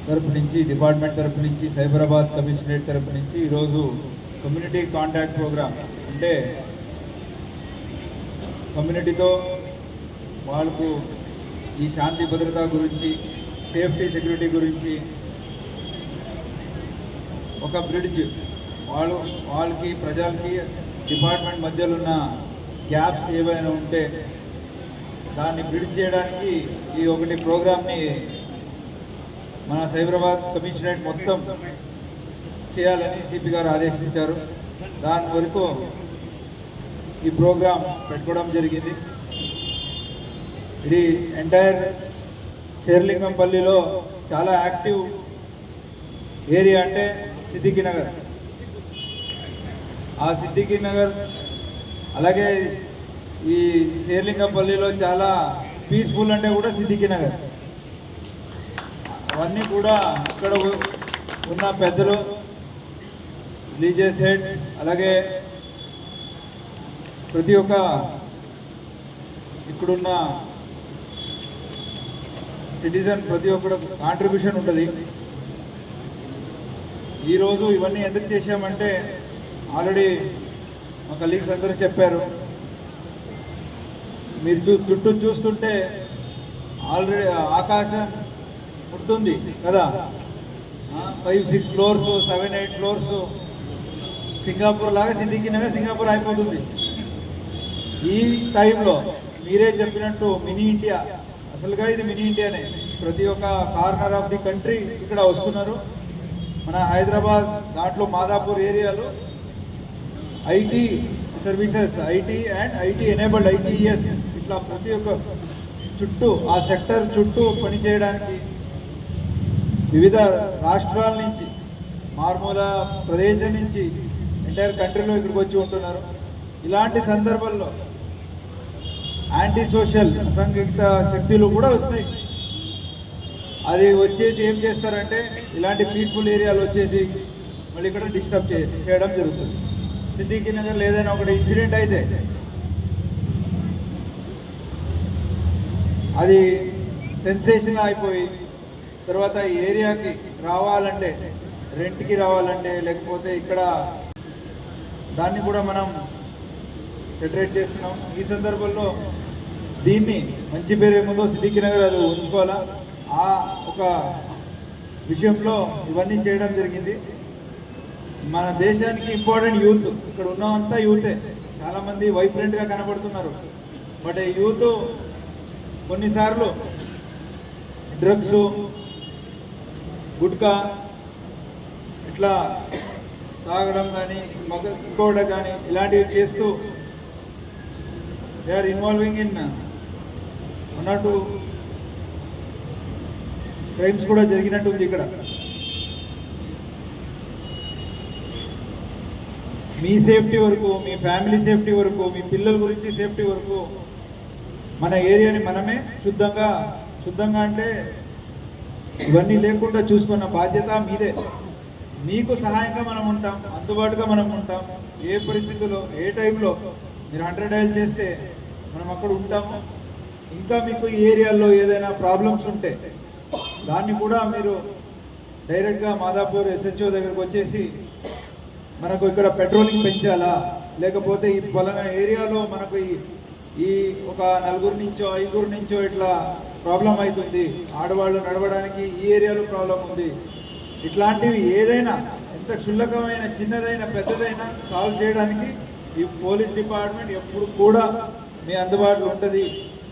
తరపు నుంచి, డిపార్ట్మెంట్ తరపు నుంచి, సైబరాబాద్ కమిషనరేట్ తరపు నుంచి ఈరోజు కమ్యూనిటీ కాంటాక్ట్ ప్రోగ్రామ్ అంటే కమ్యూనిటీతో వాళ్ళకు ఈ శాంతి భద్రత గురించి, సేఫ్టీ సెక్యూరిటీ గురించి ఒక బ్రిడ్జ్ వాళ్ళకి ప్రజలకి డిపార్ట్మెంట్ మధ్యలో ఉన్న గ్యాప్స్ ఏవైనా ఉంటే దాన్ని బ్రిడ్జ్ చేయడానికి ఈ ఒకటి ప్రోగ్రామ్ని మన సైబరాబాద్ కమిషనరేట్ మొత్తం చేయాలని సిపి గారు ఆదేశించారు. దాని వరకు ఈ ప్రోగ్రాం పెట్టుకోవడం జరిగింది. ఇది ఎంటైర్ శేర్లింగంపల్లిలో చాలా యాక్టివ్ ఏరియా అంటే సిద్దికి నగర్. ఆ సిద్దికి నగర్ అలాగే ఈ శేర్లింగంపల్లిలో చాలా పీస్ఫుల్ అంటే కూడా సిద్దికి నగర్. అవన్నీ కూడా ఇక్కడ ఉన్న పెద్దలు, రిలీజియస్ హెడ్స్, అలాగే ప్రతి ఒక్క ఇక్కడున్న సిటిజన్ ప్రతి ఒక్కరు కాంట్రిబ్యూషన్ ఉంటుంది. ఈరోజు ఇవన్నీ ఎందుకు చేశామంటే ఆల్రెడీ మా కలీగ్స్ అందరూ చెప్పారు. మీరు చుట్టూ చూస్తుంటే ఆల్రెడీ ఆకాశం ఉంటుంది కదా, 5-6 ఫ్లోర్స్, 7-8 ఫ్లోర్స్. సింగపూర్ లాగా సిద్దికి నగర్ సింగపూర్ అయిపోతుంది ఈ టైంలో. మీరే చెప్పినట్టు మినీ ఇండియా, అసలుగా ఇది మినీ ఇండియానే. ప్రతి ఒక్క కార్నర్ ఆఫ్ ది కంట్రీ ఇక్కడ వస్తున్నారు. మన హైదరాబాద్ దాంట్లో మాదాపూర్ ఏరియాలో IT services, IT and IT enabled, ITS, ఇట్లా ప్రతి ఒక్క చుట్టూ ఆ సెక్టర్ చుట్టూ పనిచేయడానికి వివిధ రాష్ట్రాల నుంచి, మారుమూల ప్రదేశం నుంచి ఎంటైర్ కంట్రీలో ఇక్కడికి వచ్చి ఉంటున్నారు. ఇలాంటి సందర్భంలో యాంటీ సోషల్ అసంఘటిత శక్తులు కూడా వస్తాయి. అది వచ్చేసి ఏం చేస్తారంటే ఇలాంటి పీస్ఫుల్ ఏరియాలు వచ్చేసి మళ్ళీ ఇక్కడ డిస్టర్బ్ చేయడం జరుగుతుంది. సిద్దికి నగర్లో ఏదైనా ఒకటి ఇన్సిడెంట్ అయితే అది సెన్సేషన్ అయిపోయి తర్వాత ఈ ఏరియాకి రావాలంటే, రెంట్కి రావాలంటే, లేకపోతే ఇక్కడ దాన్ని కూడా మనం సెటరేట్ చేస్తున్నాం. ఈ సందర్భంలో దీన్ని మంచి పేరు ఏముందో సిద్దికి నగర్ అది ఉంచుకోవాలా. ఆ ఒక విషయంలో ఇవన్నీ చేయడం జరిగింది. మన దేశానికి ఇంపార్టెంట్ యూత్, ఇక్కడ ఉన్నవంతా యూతే. చాలామంది వైబ్రెంట్గా కనబడుతున్నారు. బట్ ఈ యూత్ కొన్నిసార్లు డ్రగ్స్, గుట్కా ఇట్లా తాగడం కానీ, ఇంకోవడం కానీ ఇలాంటివి చేస్తూ they are involving in 1 or 2 crimes కూడా జరిగినట్టుంది ఇక్కడ. మీ సేఫ్టీ వరకు, మీ ఫ్యామిలీ సేఫ్టీ వరకు, మీ పిల్లల గురించి సేఫ్టీ వరకు మన ఏరియాని మనమే శుద్ధంగా అంటే ఇవన్నీ లేకుండా చూసుకున్న బాధ్యత మీదే. మీకు సహాయంగా మనం ఉంటాం, అందుబాటుగా మనం ఉంటాం. ఏ పరిస్థితుల్లో, ఏ టైంలో మీరు 100 డయల్ చేస్తే మనం అక్కడ ఉంటాము. ఇంకా మీకు ఈ ఏరియాలో ఏదైనా ప్రాబ్లమ్స్ ఉంటే దాన్ని కూడా మీరు డైరెక్ట్గా మాదాపూర్ SHO దగ్గరకు వచ్చేసి మనకు ఇక్కడ పెట్రోలింగ్ పెంచాలా, లేకపోతే ఈ పలానా ఏరియాలో మనకు ఈ ఒక 4 నుంచో 5 నుంచో ఇట్లా ప్రాబ్లం అవుతుంది, ఆడవాళ్ళు నడవడానికి ఈ ఏరియాలో ప్రాబ్లం ఉంది, ఇట్లాంటివి ఏదైనా ఎంత క్షుల్లకమైన, చిన్నదైన, పెద్దదైనా సాల్వ్ చేయడానికి ఈ పోలీస్ డిపార్ట్మెంట్ ఎప్పుడు కూడా మీ అందుబాటులో ఉంటుంది.